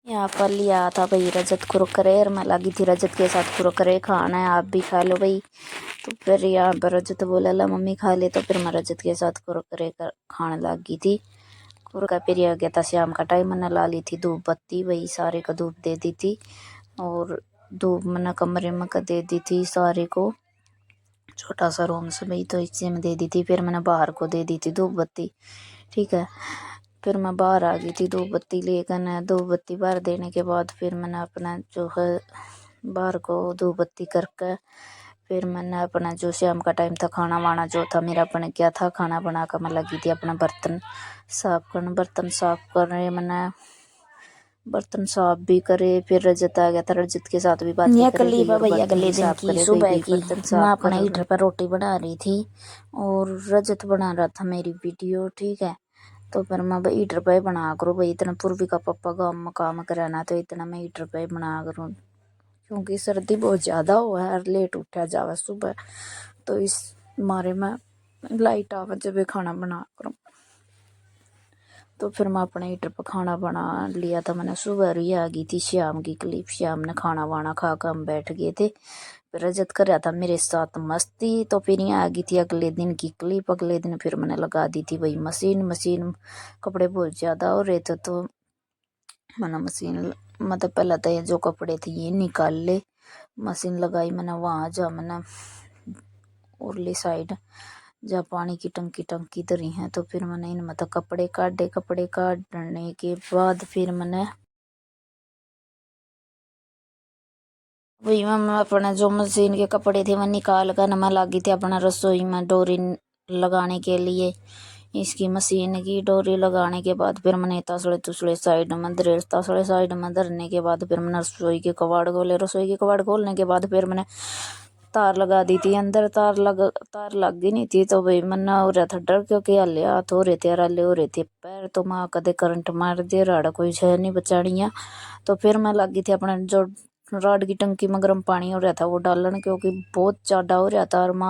यहाँ पर लिया था भाई रजत कुरकुरे और मैं लगी थी रजत के साथ कुरकुरे खाना है, आप भी खा लो भाई। तो फिर यहाँ पर रजत बोला ला मम्मी खा ले, तो फिर मैं रजत के साथ कुरकुरे खाने लगी थी। कुरकुरा फिर आ गया था शाम का टाइम, मैंने ला ली थी धूप बत्ती, वही सारे को धूप दे दी थी और धूप मैंने कमरे में का दे दी थी सारे को, छोटा सा रूम से भाई, तो इसी में दे दी थी। फिर मैंने बाहर को दे दी थी धूप बत्ती, ठीक है। फिर मैं बाहर आ गई थी धूप बत्ती लेकर न, धूप बत्ती बाहर देने के बाद फिर मैंने अपना जो है बाहर को धूप बत्ती करके फिर मैंने अपना जो शाम का टाइम था खाना वाना जो था मेरा बन गया था, खाना बना कर मैं लगी थी अपना बर्तन साफ करने। बर्तन साफ कर रहे मैंने बर्तन साफ भी करे, फिर रजत आ गया था, रजत के साथ भी बात कर ली भैया। अगले दिन की सुबह की मैं अपने हीटर पर रोटी बना रही थी और रजत बना रहा था मेरी वीडियो, ठीक है। तो फिर मैं भाई हीटर पे बना करूँ भाई, इतना पूर्वी का पप्पा गाँव में काम कराना, तो इतना मैं हीटर पे बना करूँ क्योंकि सर्दी बहुत ज़्यादा हुआ है, लेट उठा जावा सुबह, तो इस मारे में लाइट आवा जब खाना बना करूँ। तो फिर मैं अपने हीटर पर खाना बना लिया था मैंने। सुबह ही आ गई थी शाम की क्लिप, शाम ने खाना वाना खा कर हम बैठ गए थे। फिर रजत कर रहा था मेरे साथ मस्ती, तो फिर यहाँ आ गई थी अगले दिन की क्लिप। अगले दिन फिर मैंने लगा दी थी वही मशीन कपड़े बहुत ज़्यादा हो रहे थे, तो मैंने मशीन मतलब पहले तो ये जो कपड़े थे ये निकाल ले, मशीन लगाई मैंने वहाँ जा मैंने उरली साइड जहाँ पानी की टंकी धरी है, तो फिर मैंने इन मतलब कपड़े काटे। कपड़े काटने के बाद फिर मैंने वही मैं अपना जो मशीन के कपड़े थे मैं निकाल कर मैं लगी थी अपना रसोई में डोरी लगाने के लिए। इसकी मशीन की डोरी लगाने के बाद फिर मैंने तसड़े तुसड़े साइड में धरे, तसड़े साइड में धरने के बाद फिर मैंने रसोई के कबाड़ खोले। रसोई के कबाड़ खोलने के बाद फिर मैंने तार लगा दी थी अंदर। तार लग ही नहीं थी, तो भाई मैंने हो रहा था डर, क्योंकि हले हाथ हो रहे थे और हले हो रहे थे पैर, तो मैं कदे करंट मार दे राड़ा कोई है नहीं बचानिया। तो फिर मैं लगी थी अपना जो रॉड की टंकी में गर्म पानी हो रहा था वो डालन, क्योंकि बहुत ज़्यादा हो रहा था और मैं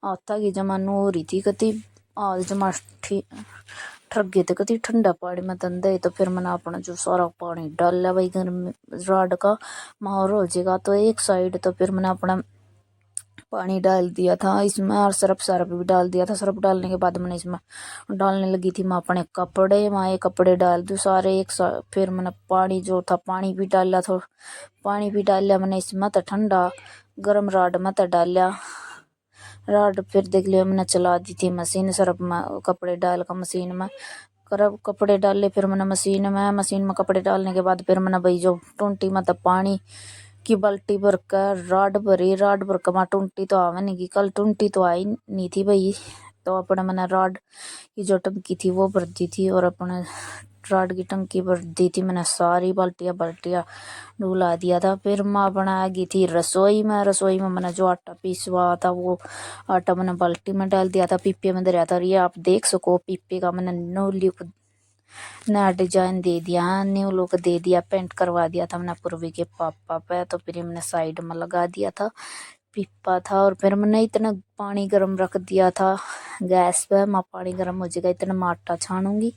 हाथा की जमानू हो रही थी कति आज जमा ठग गए थे कति ठंडा पानी में धंधे। तो फिर मैंने अपना जो सारा पानी डाला भाई गर्म रॉड का माहौल हो जाएगा तो एक साइड, तो फिर मैंने अपना पानी डाल दिया था इसमें और सरफ भी डाल दिया था। सरफ डालने के बाद मैंने इसमें डालने लगी थी मैं अपने कपड़े, मैं ये कपड़े डाल दूँ सारे एक साथ। फिर मैंने पानी जो था पानी भी डाला था, पानी भी डाल मैंने इसमें तो ठंडा गर्म राड में तो डाला राड। फिर देख लिया मैंने चला दी थी मशीन, सरफ में कपड़े डाल कर मशीन में कपड़े डाले। फिर मैंने मशीन में कपड़े डालने के बाद फिर मैंने भाई जो टूंटी में तो पानी की बाल्टी भर कर राड भरी, राड भर कर टूंटी तो आवे नहीं की, कल टूंटी तो आई नहीं थी भाई, तो अपने मैंने राड की जो टंकी थी वो भर दी थी और अपने राड की टंकी भर दी थी मैंने सारी बाल्टियाँ डुला दिया था। फिर मैं बना गई थी रसोई में। रसोई में मैंने जो आटा पीसवा था वो आटा मैंने बाल्टी में डाल दिया था, पीपे में दरिया था। और ये आप देख सको पीपे का मैंने नया डिजाइन दे दिया, न्यू लुक दे दिया, पेंट करवा दिया था मैंने पूर्वी के पापा पे। तो फिर मैंने साइड में लगा दिया था पिप्पा था और फिर मैंने इतना पानी गर्म रख दिया था गैस पे। मैं पानी गर्म हो जाएगा इतना मैं आटा छानूंगी।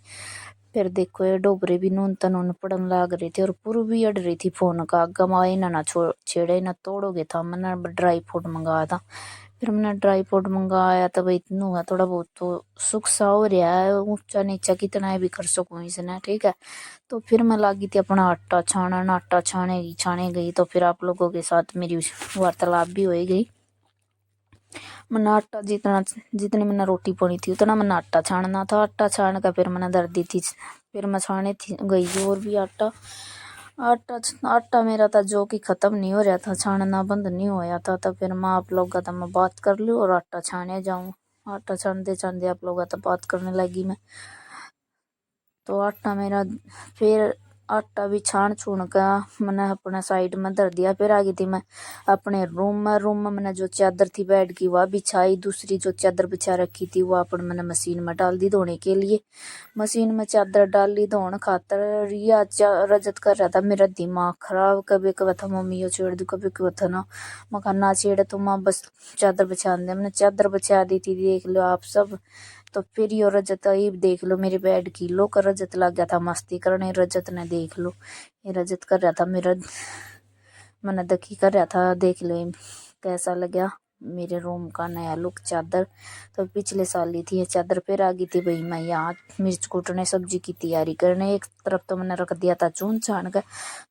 फिर देखो ये डोबरे भी नून तनून पड़न लाग रहे थे और पूर्वी अड़ रही थी फोन का गमाए ना छेड़े ना तोड़ोगे था। मैंने ड्राई फ्रूट मंगाया था, फिर मैंने ड्राई फ्रूट मंगाया तब इतना हुआ थोड़ा बहुत तो सुख सा हो रहा है, ऊंचा नीचा कितना है भी कर सकूँ इसने, ठीक है। तो फिर मैं लगी थी अपना आटा छानन, आटा छाने गई तो फिर आप लोगों के साथ मेरी वार्तालाप भी हो गई। मैंने आटा जितनी मैंने रोटी पानी थी उतना मैंने आटा छानना था। आटा छान कर फिर मैंने धर दी थी, फिर मैं छाने थी गई और भी आटा आटा आटा मेरा था जो कि ख़त्म नहीं हो रहा था, छानना बंद नहीं होया था। तो फिर मैं आप लोग का मैं बात कर लूँ और आटा छाने जाऊँ। आटा छानते आप लोग का बात करने लगी मैं, तो आटा मेरा फिर आटा भी छान छून का मैंने अपने साइड में धर दिया। फिर आ गई थी मैं अपने रूम में मैंने जो चादर थी बेड की वह बिछाई, दूसरी जो चादर बिछा रखी थी वो अपन मैंने मशीन में डाल दी धोने के लिए। मशीन में चादर डाल ली धोने खातर। या रजत कर रहा था मेरा दिमाग खराब, कभी कभी था मम्मी यो छेड़ दू, कभी कभी था ना मैं ना छेड़े तो माँ बस चादर बिछा दे। मैंने चादर बिछा दी थी, देख लो आप सब तो फिर यो रजत आई, देख लो मेरे बेड की लो का रजत लग गया था मस्ती करने। रजत ने देख लो, ये रजत कर रहा था मेरा मन दखी कर रहा था। देख लो कैसा लगा मेरे रूम का नया लुक। चादर तो पिछले साल ली थी, ये चादर फिर आ गई थी भाई। मैं यहाँ मिर्च कूटने सब्जी की तैयारी करने, एक तरफ तो मैंने रख दिया था चून छान कर,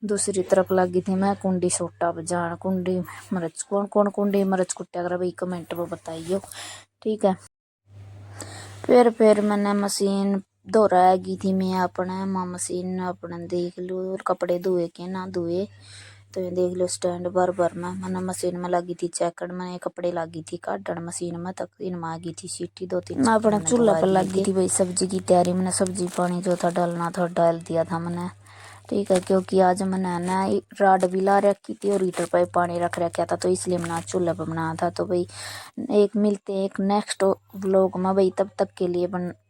दूसरी तरफ लगी थी मैं कुंडी सोटा बजान। कुंडी मरच कौन कौन कुंडी मरच कुटा कर भाई कमेंट में बताइयो, ठीक है। फिर मैंने मशीन धो गई थी मैं अपने माँ मशीन अपने देख लो कपड़े धोए के ना धोए। तो ये देख लो स्टैंड भर में मैंने मशीन में लगी थी चेकड़ में कपड़े लगी थी काटन मशीन में, तक इन में आ गई थी सीटी 2-3। मैं अपने चूल्हा पर लगी थी भाई सब्जी की तैयारी। मैंने सब्जी पानी जो था डालना था डाल दिया था मैंने, ठीक है। क्योंकि आज मैंने ना राड भी ला रखी थी और हीटर पर पानी रख रखा था, तो इसलिए मैंने चूल्हे पर बनाया था। तो भाई एक मिलते हैं एक नेक्स्ट व्लॉग में भाई, तब तक के लिए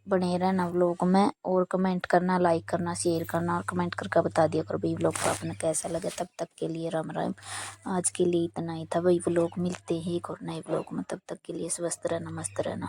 बने रहना व्लॉग में, और कमेंट करना, लाइक करना, शेयर करना, और कमेंट करके बता दिया करो भाई व्लॉग को आपने कैसा लगा। तब तक के लिए राम राम, आज के लिए इतना ही था भाई। व्लॉग मिलते ही एक और नए व्लॉग में, तब तक के लिए स्वस्थ रहना, मस्त रहना।